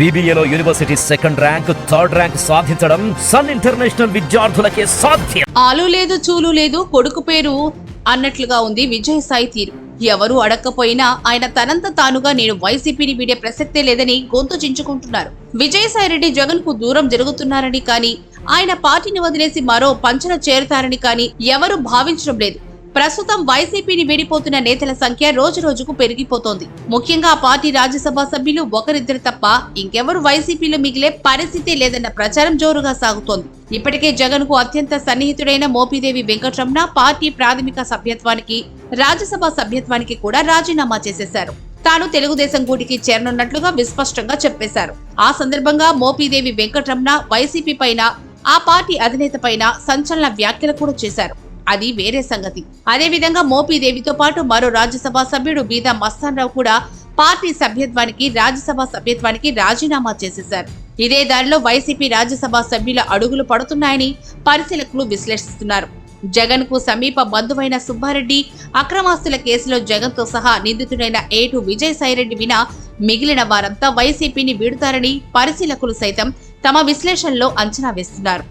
BBAలో university second rank, third rank సాధించడం Sun international విద్యార్థులకే సాధ్యం. ఆలు లేదు చూలు లేదు కొడుకు పేరు అన్నట్లుగా ఉంది విజయసాయి తీరు. ఎవరు అడక్కపోయినా ఆయన తనంత తానుగా నేను వైసీపీని వీడే ప్రసక్తే లేదని గొంతు చించుకుంటున్నారు. విజయసాయిరెడ్డి జగన్ కు దూరం జరుగుతున్నారని కానీ, ఆయన పార్టీని వదిలేసి మరో పంచన చేరుతారని కానీ ఎవరూ భావించడం లేదు. ప్రస్తుతం వైసీపీని వీడిపోతున్న నేతల సంఖ్య రోజు రోజుకు పెరిగిపోతోంది. ముఖ్యంగా ఆ పార్టీ రాజ్యసభ సభ్యులు ఒకరిద్దరు తప్ప ఇంకెవరు వైసీపీలో మిగిలే పరిస్థితి లేదన్న ప్రచారం జోరుగా సాగుతోంది. ఇప్పటికే జగన్ కు అత్యంత సన్నిహితుడైన మోపిదేవి వెంకటరమణ పార్టీ ప్రాథమిక సభ్యత్వానికి, రాజ్యసభ సభ్యత్వానికి కూడా రాజీనామా చేసేశారు. తాను తెలుగుదేశం గూటికి చేరనున్నట్లుగా విస్పష్టంగా చెప్పేశారు. ఆ సందర్భంగా మోపిదేవి వెంకటరమణ వైసీపీ పైన, ఆ పార్టీ అధినేత పైన సంచలన వ్యాఖ్యలు కూడా చేశారు. అది వేరే సంగతి. అదేవిధంగా మోపిదేవితో పాటు మరో రాజ్యసభ సభ్యుడు బీదా మస్తాన్ రావు కూడా పార్టీ సభ్యత్వానికి, రాజ్యసభ సభ్యత్వానికి రాజీనామా చేసేశారు. ఇదే దారిలో వైసీపీ రాజ్యసభ సభ్యుల అడుగులు పడుతున్నాయని పరిశీలకులు విశ్లేషిస్తున్నారు. జగన్ కు సమీప బంధువైన సుబ్బారెడ్డి అక్రమాస్తుల కేసులో జగన్ తో సహా నిందితుడైన ఏటు విజయసాయిరెడ్డి వినా మిగిలిన వారంతా వైసీపీని వీడుతారని పరిశీలకులు సైతం తమ విశ్లేషణలో అంచనా వేస్తున్నారు.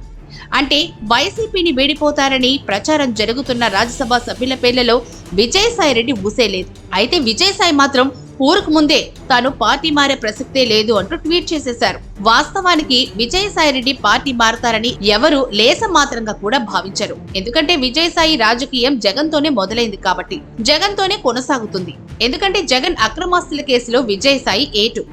అంటే వైసీపీని వీడిపోతారని ప్రచారం జరుగుతున్న రాజ్యసభ సభ్యుల పేర్లలో విజయసాయిరెడ్డి ఊసేలేదు. అయితే విజయసాయి మాత్రం ఊరుకు ముందే తాను పార్టీ మారే ప్రసక్తే లేదు అంటూ ట్వీట్ చేసేశారు. వాస్తవానికి విజయసాయిరెడ్డి పార్టీ మారతారని ఎవరు లేస మాత్రంగా కూడా భావించరు. ఎందుకంటే విజయసాయి రాజకీయం జగన్ తోనే మొదలైంది కాబట్టి జగన్ తోనే కొనసాగుతుంది. ఎందుకంటే జగన్ అక్రమాస్తుల కేసులో విజయసాయి ఏటు.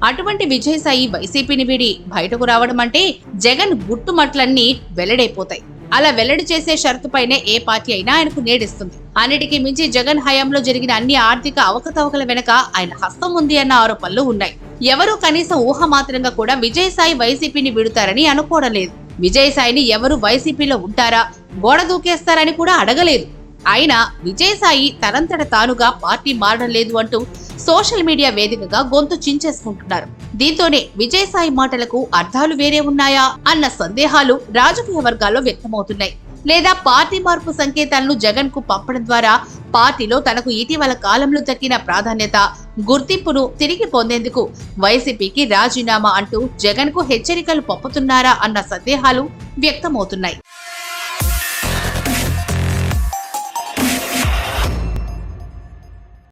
అటువంటి విజయసాయి వైసీపీని వీడి బయటకు రావడం అంటే జగన్ గుట్టుమట్లన్నీ వెల్లడైపోతాయి. అలా వెల్లడి చేసే షరతుపైనే ఏ పార్టీ అయినా ఆయనకు నేడిస్తుంది. అన్నిటికీ మించి జగన్ హయాంలో జరిగిన అన్ని ఆర్థిక అవకతవకల వెనక ఆయన హస్తం ఉంది అన్న ఆరోపణలు ఉన్నాయి. ఎవరూ కనీసం ఊహ మాత్రంగా కూడా విజయసాయి వైసీపీని వీడుతారని అనుకోవడం లేదు. విజయసాయిని ఎవరు వైసీపీలో ఉంటారా, గోడ దూకేస్తారని కూడా అడగలేదు. అయినా విజయసాయి తనంతట తానుగా పార్టీ మారడం లేదు అంటూ సోషల్ మీడియా వేదికగా గొంతు చించేసుకుంటున్నారు. దీంతోనే విజయసాయి మాటలకు అర్థాలు వేరే ఉన్నాయా అన్న సందేహాలు రాజకీయ వర్గాల్లో వ్యక్తమవుతున్నాయి. లేదా పార్టీ మార్పు సంకేతాలను జగన్ కు పంపడం ద్వారా పార్టీలో తనకు ఇటీవల కాలంలో దక్కిన ప్రాధాన్యత, గుర్తింపును తిరిగి పొందేందుకు వైసీపీకి రాజీనామా అంటూ జగన్ కు హెచ్చరికలు పంపుతున్నారా అన్న సందేహాలు వ్యక్తమవుతున్నాయి.